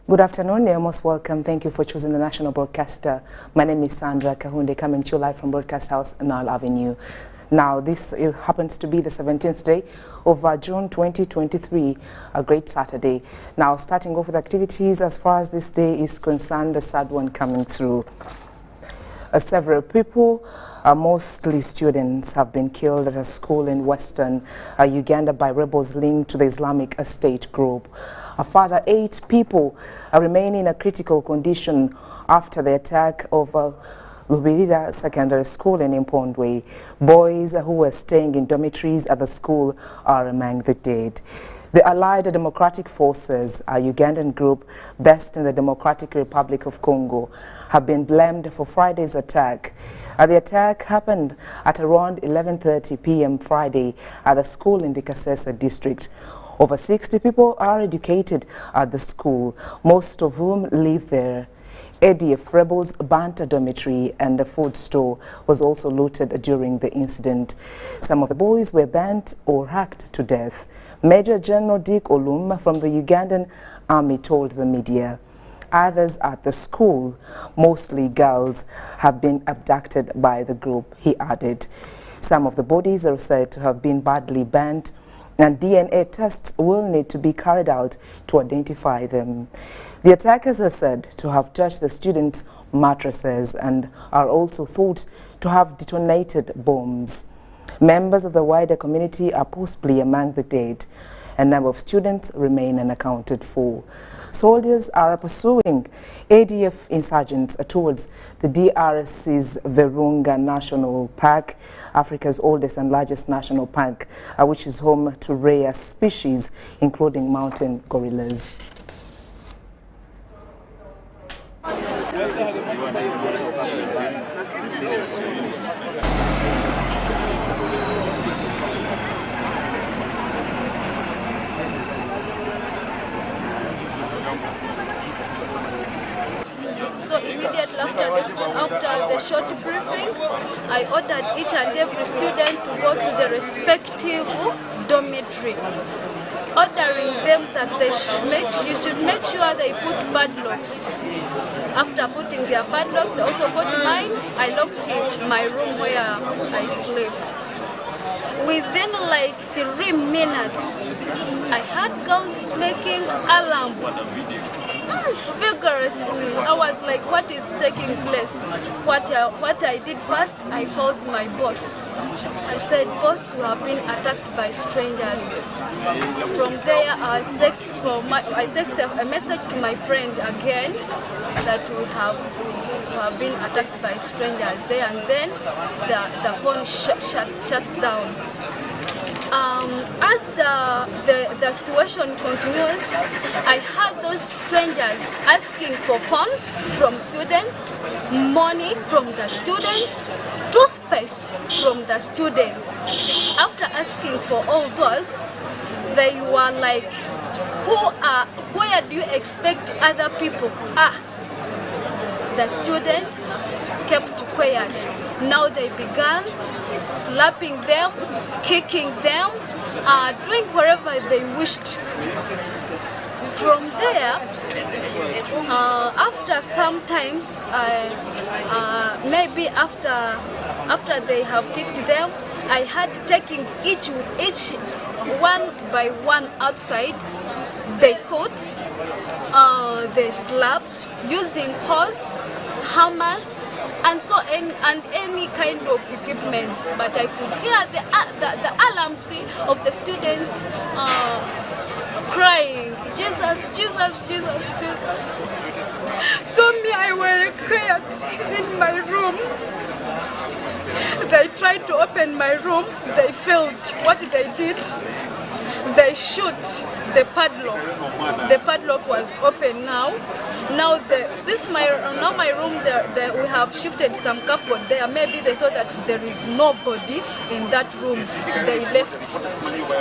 Good afternoon, you're most welcome. Thank you for choosing the national broadcaster. My name is Sandrah Kahunde, coming to you live from Broadcast House, Nile Avenue. Now, this happens to be the 17th day of June 2023, a great Saturday. Now, starting off with activities, as far as this day is concerned, a sad one coming through. Several people, mostly students, have been killed at a school in western Uganda by rebels linked to the Islamic State group. A further 8 people remain in a critical condition after the attack of Lubirira Secondary School in Impondwe. Boys who were staying in dormitories at the school are among the dead. The Allied Democratic Forces, a Ugandan group based in the Democratic Republic of Congo, have been blamed for Friday's attack. The attack happened at around 11:30 p.m. Friday at the school in the Kasese district. Over 60 people are educated at the school, most of whom live there. ADF rebels burnt a dormitory and a food store was also looted during the incident. Some of the boys were burnt or hacked to death. Major General Dick Olum from the Ugandan Army told the media. Others at the school, mostly girls, have been abducted by the group, he added. Some of the bodies are said to have been badly burnt, and DNA tests will need to be carried out to identify them. The attackers are said to have touched the students' mattresses and are also thought to have detonated bombs. Members of the wider community are possibly among the dead. A number of students remain unaccounted for. Soldiers are pursuing ADF insurgents towards the DRC's Virunga National Park, Africa's oldest and largest national park, which is home to rare species, including mountain gorillas. So immediately after the short briefing, I ordered each and every student to go to the respective dormitory, ordering them that you should make sure they put padlocks. After putting their padlocks, I also got mine. I locked in my room where I sleep. Within like 3 minutes, I heard girls making alarm vigorously. I was like, what is taking place? What I did first, I called my boss. I said, boss, we have been attacked by strangers. From there, I texted a message to my friend again that we have been attacked by strangers there, and then the phone shut down. As the situation continues, I heard those strangers asking for phones from students, money from the students, toothpaste from the students. After asking for all those, they were like, where do you expect other people? The students kept quiet. Now they began slapping them, kicking them, doing whatever they wished. From there, after some times, maybe after they have kicked them, I had taken each one by one outside. They caught, they slapped using hose, hammers, and any kind of equipment. But I could hear the alarms of the students crying, Jesus, Jesus, Jesus, Jesus. So me, I was quiet in my room. They tried to open my room. They failed. What they did, they shoot the padlock. The padlock was open now. Now, my room, we have shifted some cupboard there. Maybe they thought that there is nobody in that room. They left.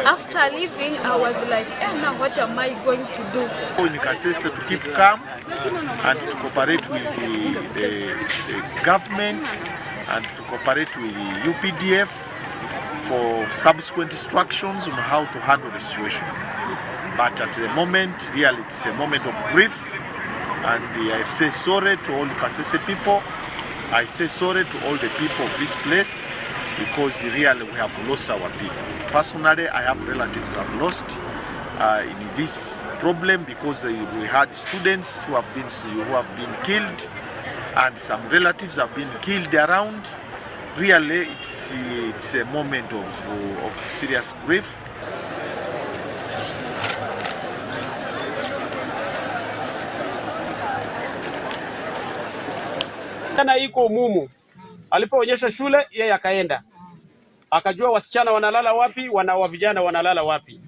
After leaving, I was like, now what am I going to do? In Kasese, to keep calm and to cooperate with the government and to cooperate with the UPDF for subsequent instructions on how to handle the situation. But at the moment, really, it's a moment of grief And I say sorry to all the Kasese people. I say sorry to all the people of this place, because really we have lost our people. Personally, I have relatives I've lost in this problem, because we had students who have been killed, and some relatives have been killed around. Really, it's a moment of serious grief. Jana iko umumu. Alipoonyesha shule, yeye akaenda. Akajua wasichana wanalala wapi, wa vijana wanalala wapi.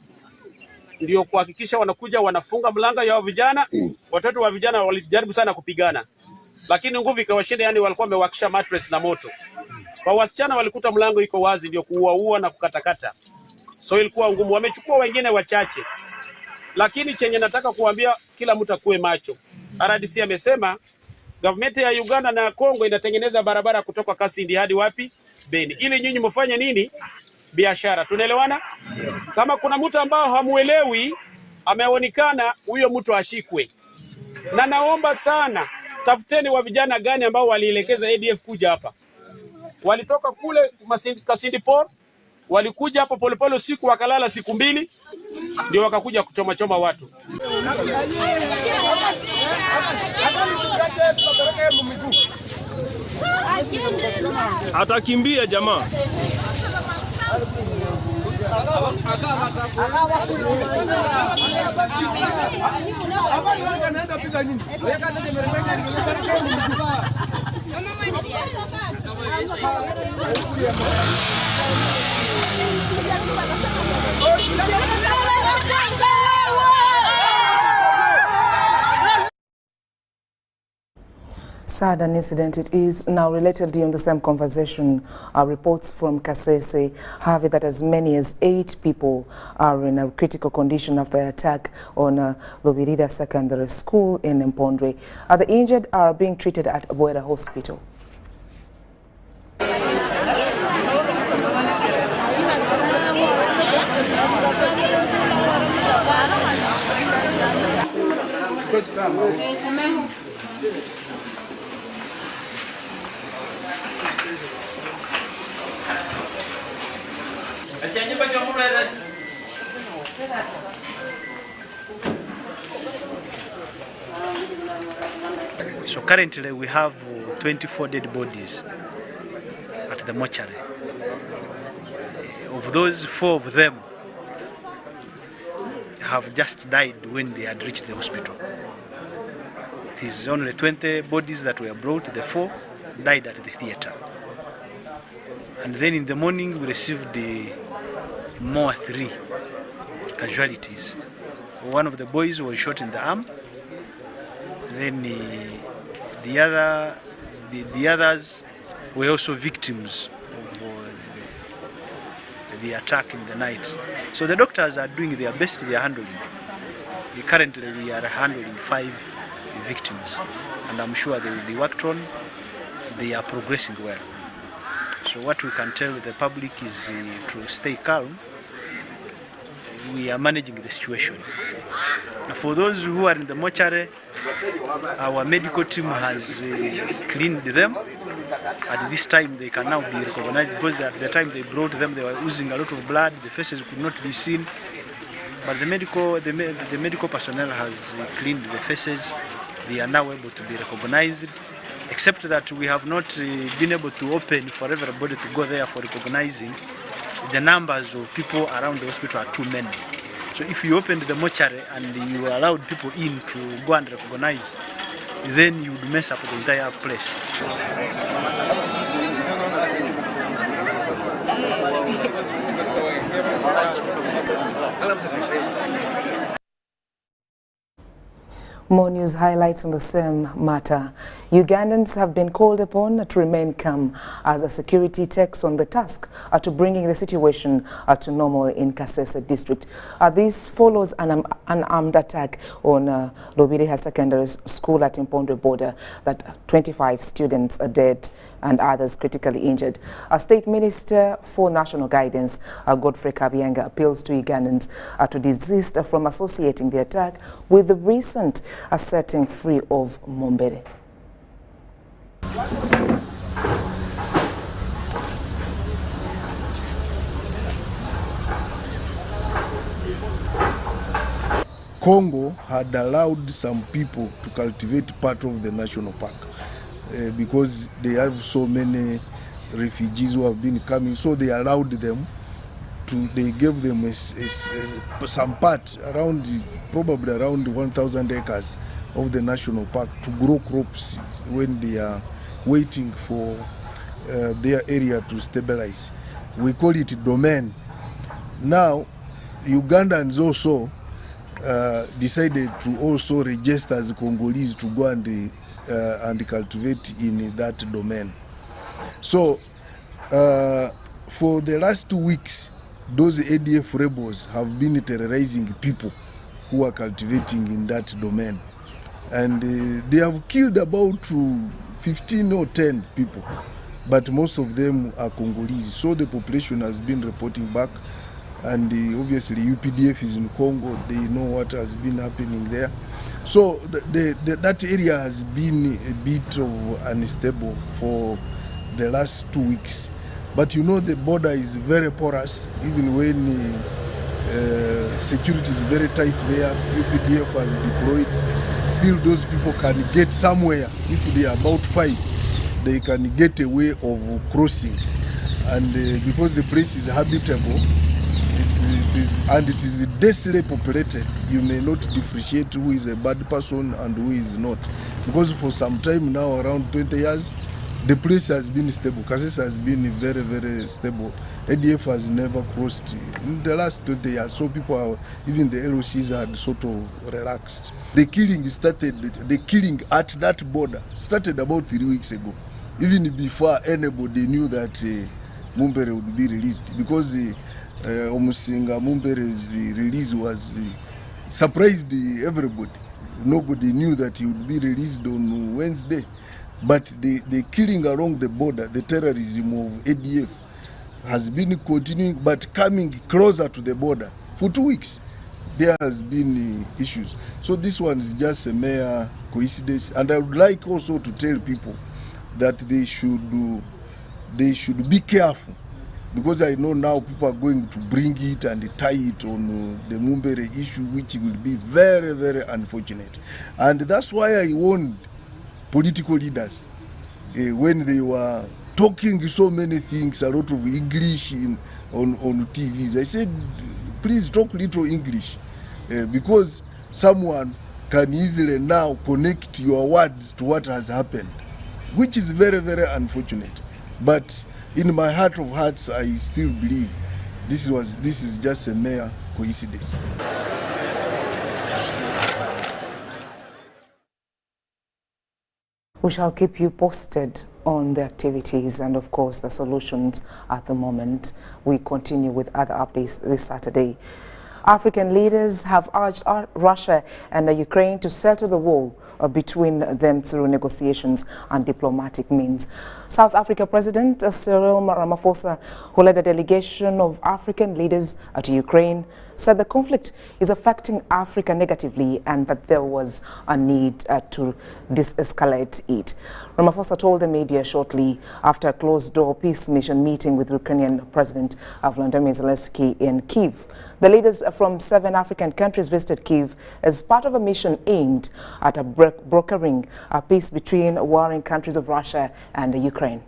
Ndio kuhakikisha wanakuja wanafunga mlango ya vijana. Watoto wa vijana walijaribu sana kupigana, lakini nguvu ikawashinda, yani walikuwa wamewakisha mattress na moto. Kwa wasichana walikuta mlango iko wazi, ndio kuua na kukatakata. So ilikuwa ngumu, wamechukua wengine wachache. Lakini chenye nataka kuambia kila mtu akue macho. RDC amesema government ya Uganda na Kongo inatengeneza barabara kutoka Kasindi hadi wapi? Beni. Ili nyinyi mfanye nini? Biashara. Tunaelewana? Kama kuna mtu ambao hamuelewi, ameonekana, huyo mtu ashikwe. Na naomba sana, tafuteni wa vijana gani ambao walielekeza ADF kuja hapa. Walitoka kule Kasindi Port, walikuja hapa polepole usiku, wakalala siku 2, ndio wakakuja kuchoma watu. Atakimbia jamaa. Sad an incident it is. Now, related in the same conversation, reports from Kasese have it that as many as 8 people are in a critical condition after the attack on Lubirida Secondary School in Mpondwe. The injured are being treated at Boera Hospital. So currently we have 24 dead bodies at the mortuary. Of those, 4 of them have just died when they had reached the hospital. It is only 20 bodies that were brought. The 4 died at the theater. And then in the morning we received more 3 casualties. One of the boys was shot in the arm. Then the others were also victims of the attack in the night. So the doctors are doing their best. They are handling. Currently we are handling 5 victims, and I'm sure they will be worked on. They are progressing well. So what we can tell the public is to stay calm. We are managing the situation. For those who are in the mortuary, our medical team has cleaned them. At this time they can now be recognized, because at the time they brought them they were oozing a lot of blood. The faces could not be seen, but the medical personnel has cleaned the faces. They are now able to be recognized, except that we have not been able to open for everybody to go there for recognizing. The numbers of people around the hospital are too many. So if you opened the mortuary and you allowed people in to go and recognize, then you would mess up the entire place. More news highlights on the same matter. Ugandans have been called upon to remain calm as the security takes on the task to bringing the situation to normal in Kasese district. This follows an armed attack on Lobiriha Secondary School at Impondwe border that 25 students are dead and others critically injured. State Minister for National Guidance, Godfrey Kabianga, appeals to Ugandans to desist from associating the attack with the recent setting free of Mumbere. Congo had allowed some people to cultivate part of the national park because they have so many refugees who have been coming, so they allowed them to, they gave them some part around, probably around 1,000 acres of the national park to grow crops when they are waiting for their area to stabilize. We call it domain. Now, Ugandans also decided to also register as Congolese to go and cultivate in that domain. So for the last 2 weeks, those ADF rebels have been terrorizing people who are cultivating in that domain. And they have killed about 15 or 10 people, but most of them are Congolese. So the population has been reporting back, and obviously UPDF is in Congo. They know what has been happening there. So that area has been a bit of unstable for the last 2 weeks. But you know the border is very porous, even when security is very tight there, UPDF has deployed. Still those people can get somewhere. If they are about 5, they can get a way of crossing. And because the place is habitable, it is densely populated, you may not differentiate who is a bad person and who is not. Because for some time now, around 20 years, the place has been stable. Kasese has been very, very stable. ADF has never crossed in the last 20 years. So people are, even the LOCs had sort of relaxed. The killing at that border started about 3 weeks ago. Even before anybody knew that Mumbere would be released. Because Omusinga Mumbere's release was surprised everybody. Nobody knew that he would be released on Wednesday. But the killing along the border, the terrorism of ADF, has been continuing, but coming closer to the border. For 2 weeks, there has been issues. So this one is just a mere coincidence. And I would like also to tell people that they should be careful. Because I know now people are going to bring it and tie it on the Mumbere issue, which will be very, very unfortunate. And that's why I warned political leaders when they were talking so many things, a lot of English on TVs. I said, please talk little English because someone can easily now connect your words to what has happened, which is very, very unfortunate. But in my heart of hearts, I still believe this is just a mere coincidence. We shall keep you posted on the activities and, of course, the solutions at the moment. We continue with other updates this Saturday. African leaders have urged Russia and Ukraine to settle the war between them through negotiations and diplomatic means. South Africa President Cyril Ramaphosa, who led a delegation of African leaders to Ukraine, said the conflict is affecting Africa negatively and that there was a need to de-escalate it. Ramaphosa told the media shortly after a closed-door peace mission meeting with Ukrainian President Volodymyr Zelensky in Kiev. The leaders from 7 African countries visited Kiev as part of a mission aimed at brokering a peace between warring countries of Russia and Ukraine.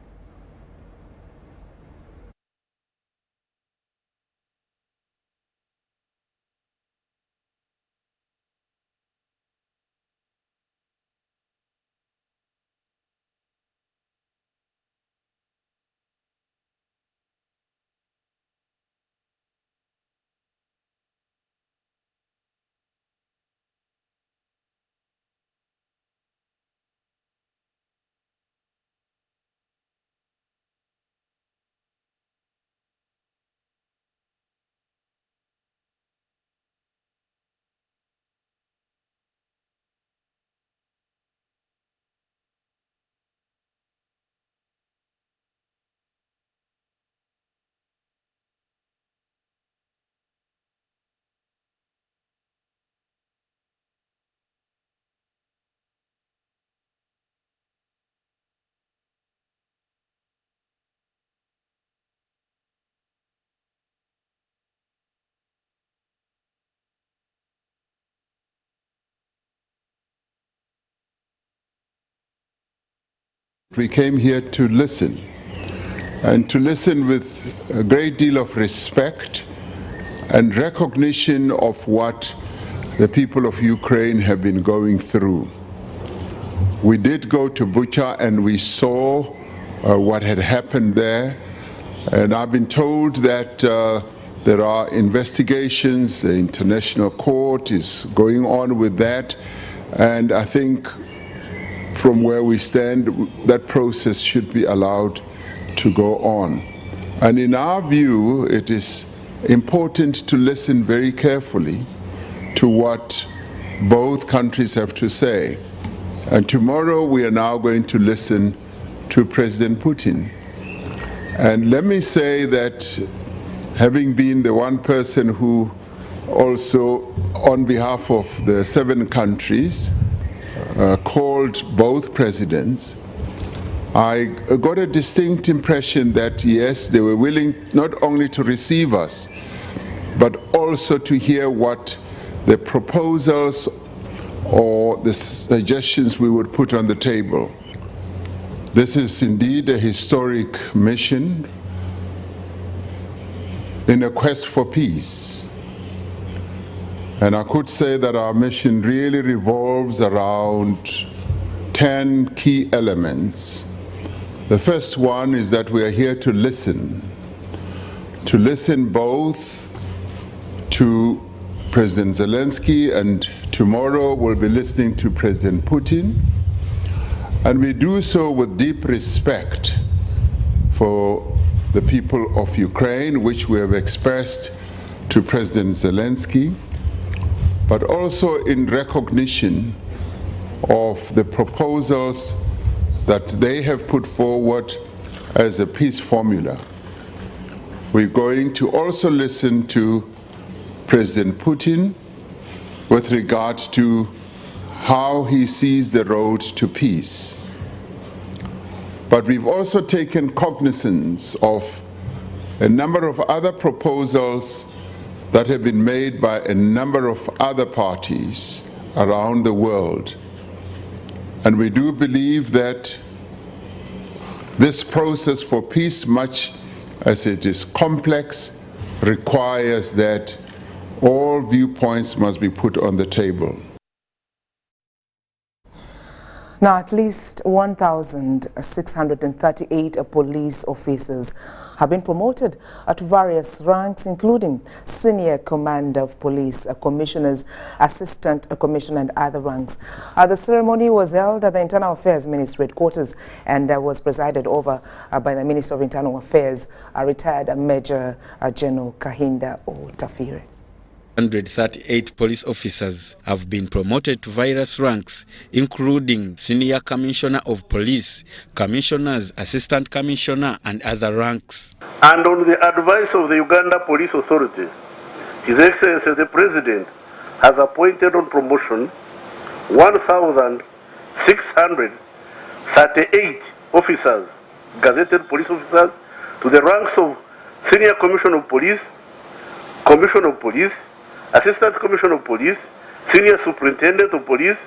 We came here to listen, and to listen with a great deal of respect and recognition of what the people of Ukraine have been going through. We did go to Bucha and we saw what had happened there, and I've been told that there are investigations, the International Court is going on with that, and I think from where we stand, that process should be allowed to go on. And in our view, it is important to listen very carefully to what both countries have to say. And tomorrow we are now going to listen to President Putin. And let me say that, having been the one person who also, on behalf of the 7 countries, called both presidents, I got a distinct impression that yes, they were willing not only to receive us, but also to hear what the proposals or the suggestions we would put on the table. This is indeed a historic mission in a quest for peace. And I could say that our mission really revolves around 10 key elements. The first one is that we are here to listen both to President Zelensky, and tomorrow we'll be listening to President Putin. And we do so with deep respect for the people of Ukraine, which we have expressed to President Zelensky, but also in recognition of the proposals that they have put forward as a peace formula. We're going to also listen to President Putin with regard to how he sees the road to peace. But we've also taken cognizance of a number of other proposals that have been made by a number of other parties around the world. And we do believe that this process for peace, much as it is complex, requires that all viewpoints must be put on the table. Now, at least 1,638 police officers have been promoted to various ranks, including senior commander of police, commissioners, assistant commissioner, and other ranks. The ceremony was held at the Internal Affairs Ministry headquarters and was presided over by the Minister of Internal Affairs, retired Major General Kahunde Otafire. 138 police officers have been promoted to various ranks, including Senior Commissioner of Police, Commissioners, Assistant Commissioner, and other ranks. And on the advice of the Uganda Police Authority, His Excellency the President has appointed on promotion 1,638 officers, gazetted police officers, to the ranks of Senior Commissioner of Police, Commissioner of Police, Assistant Commissioner of Police, Senior Superintendent of Police,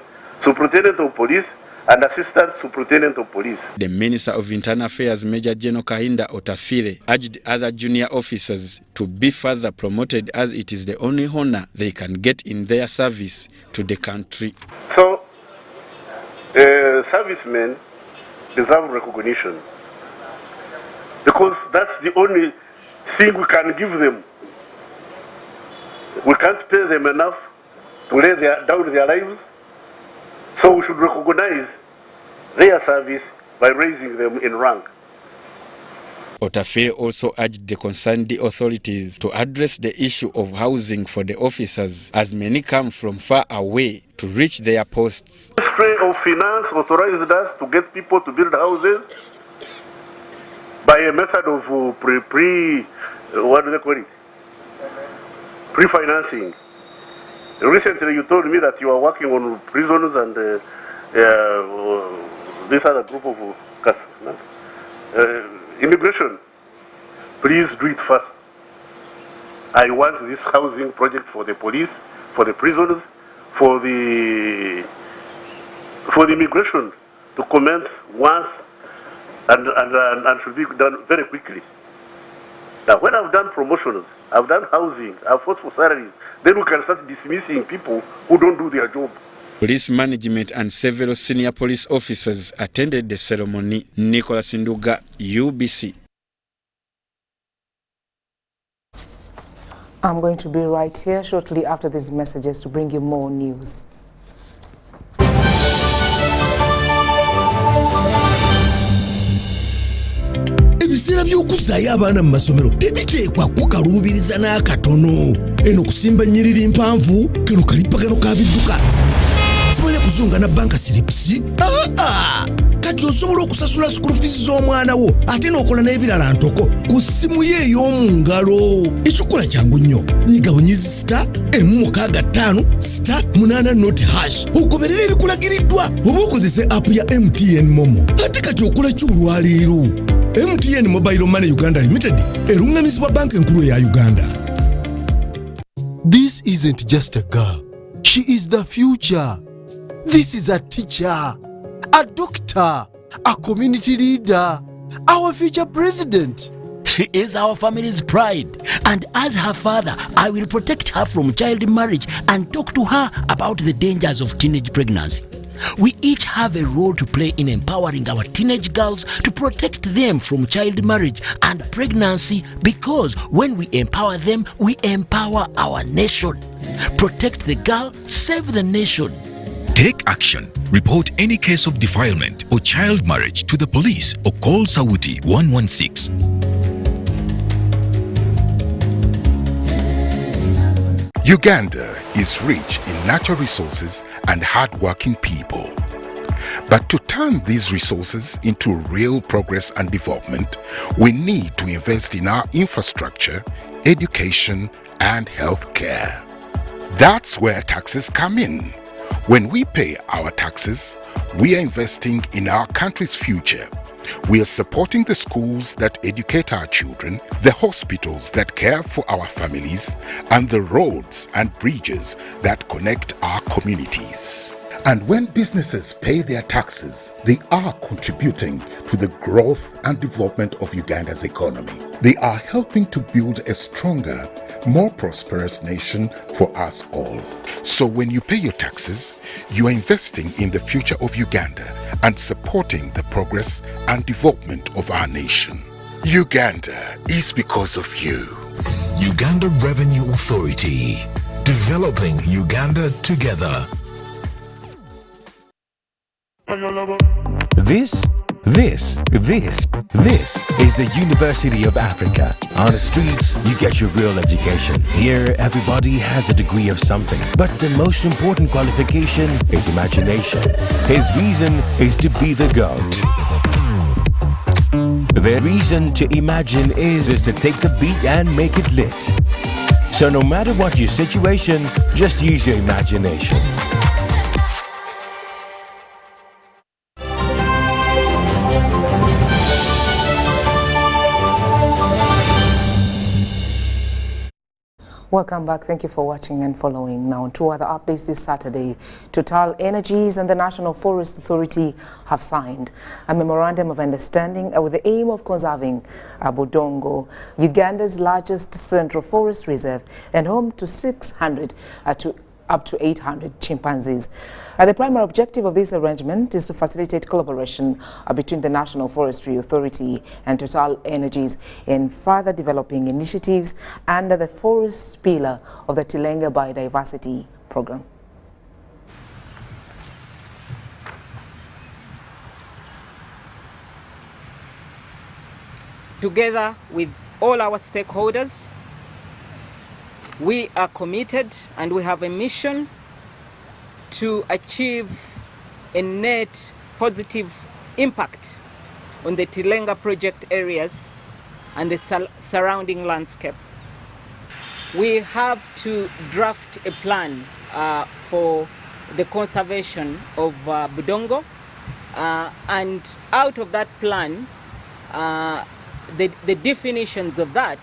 Superintendent of Police, and Assistant Superintendent of Police. The Minister of Internal Affairs, Major General Kahunde Otafire, urged other junior officers to be further promoted, as it is the only honor they can get in their service to the country. So, servicemen deserve recognition, because that's the only thing we can give them. We can't pay them enough to lay down their lives, so we should recognize their service by raising them in rank. Otafire also urged the concerned authorities to address the issue of housing for the officers, as many come from far away to reach their posts. The Ministry of Finance authorized us to get people to build houses by a method of pre-financing. Recently you told me that you are working on prisoners and this other group of immigration. Please do it first. I want this housing project for the police, for the prisoners, for the immigration to commence once and should be done very quickly. Now, when I've done promotions, I've done housing, I've fought for salaries, then we can start dismissing people who don't do their job. Police management and several senior police officers attended the ceremony. Nicholas Nduga, UBC. I'm going to be right here shortly after these messages to bring you more news. Ebisera by'okuzaayo abaana mu masomero tebiteekwa kukaluubiriza n'akatono. Eno kusimba nnyiriri mpanvu kano kalipagano ka bidduka. Simanya kuzunga na banka slips. Kati osobola okusasula school fees z'omwana wo ate n'okola n'ebirala ntoko ku ssimu ye ey'omu ngalo. Ekikola kyangu nnyo. Nyiga bunyizi *165*8 ogoberera ebikulagiriddwa oba okozese app ya MTN Momo. Ate kati okola ki olwaleero? MTN Mobile Money Uganda Limited erungamizibwa banka enkulu ya Uganda. This isn't just a girl. She is the future. This is a teacher, a doctor, a community leader, our future president. She is our family's pride, and as her father, I will protect her from child marriage and talk to her about the dangers of teenage pregnancy. We each have a role to play in empowering our teenage girls to protect them from child marriage and pregnancy, because when we empower them, we empower our nation. Protect the girl, save the nation. Take action. Report any case of defilement or child marriage to the police or call Sauti 116. Uganda is rich in natural resources and hard-working people. But to turn these resources into real progress and development, we need to invest in our infrastructure, education, and healthcare. That's where taxes come in. When we pay our taxes, we are investing in our country's future. We are supporting the schools that educate our children, the hospitals that care for our families, and the roads and bridges that connect our communities. And when businesses pay their taxes, they are contributing to the growth and development of Uganda's economy. They are helping to build a stronger, more prosperous nation for us all. So when you pay your taxes, you are investing in the future of Uganda and supporting the progress and development of our nation. Uganda is because of you. Uganda Revenue Authority. Developing Uganda together. This is the University of Africa. On the streets, you get your real education. Here, everybody has a degree of something. But the most important qualification is imagination. His reason is to be the GOAT. The reason to imagine is to take the beat and make it lit. So no matter what your situation, just use your imagination. Welcome back. Thank you for watching and following. Now, two other updates this Saturday. Total Energies and the National Forest Authority have signed a memorandum of understanding with the aim of conserving Budongo, Uganda's largest central forest reserve and home to 600 up to 800 chimpanzees. The primary objective of this arrangement is to facilitate collaboration between the National Forestry Authority and Total Energies in further developing initiatives under the forest pillar of the Tilenga Biodiversity Program. Together with all our stakeholders, we are committed and we have a mission to achieve a net positive impact on the Tilenga project areas and the surrounding landscape. We have to draft a plan for the conservation of Budongo, and out of that plan, the definitions of that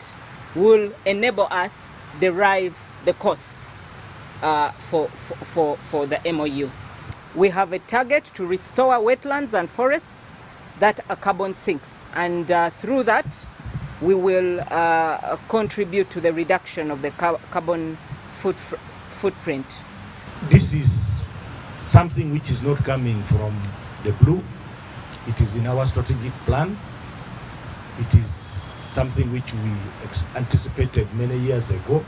will enable us derive the cost for the MOU. We have a target to restore wetlands and forests that carbon sinks, and through that we will contribute to the reduction of the carbon footprint. This is something which is not coming from the blue. It is in our strategic plan. It is something which we anticipated many years ago,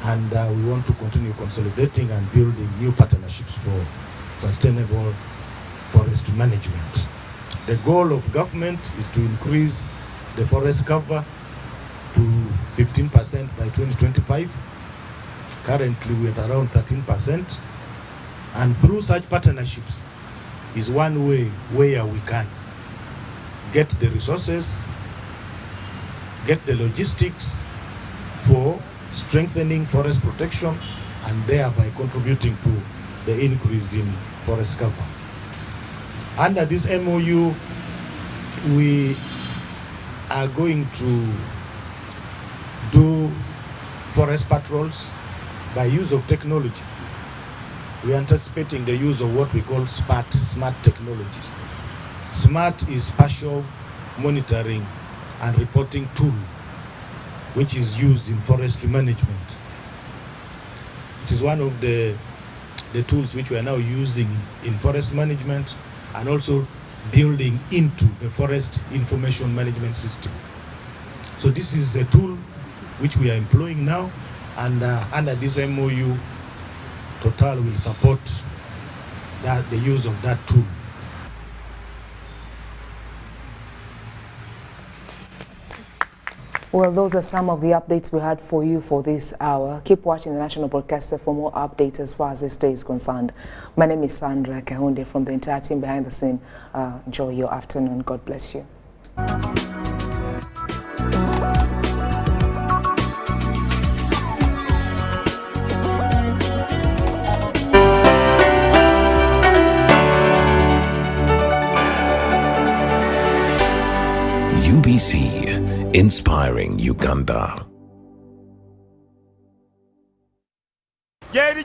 and we want to continue consolidating and building new partnerships for sustainable forest management. The goal of government is to increase the forest cover to 15% by 2025. Currently we're at around 13%, and through such partnerships is one way where we can get the resources, get the logistics for strengthening forest protection, and thereby contributing to the increase in forest cover. Under this MOU, we are going to do forest patrols by use of technology. We are anticipating the use of what we call smart technologies. SMART is spatial monitoring and reporting tool, which is used in forestry management. It is one of the tools which we are now using in forest management, and also building into the forest information management system. So this is a tool which we are employing now, and under this MOU, Total will support the use of that tool. Well, those are some of the updates we had for you for this hour. Keep watching the National Broadcaster for more updates as far as this day is concerned. My name is Sandrah Kahunde from the entire team behind the scene. Enjoy your afternoon. God bless you. UBC, inspiring Uganda. Jerry,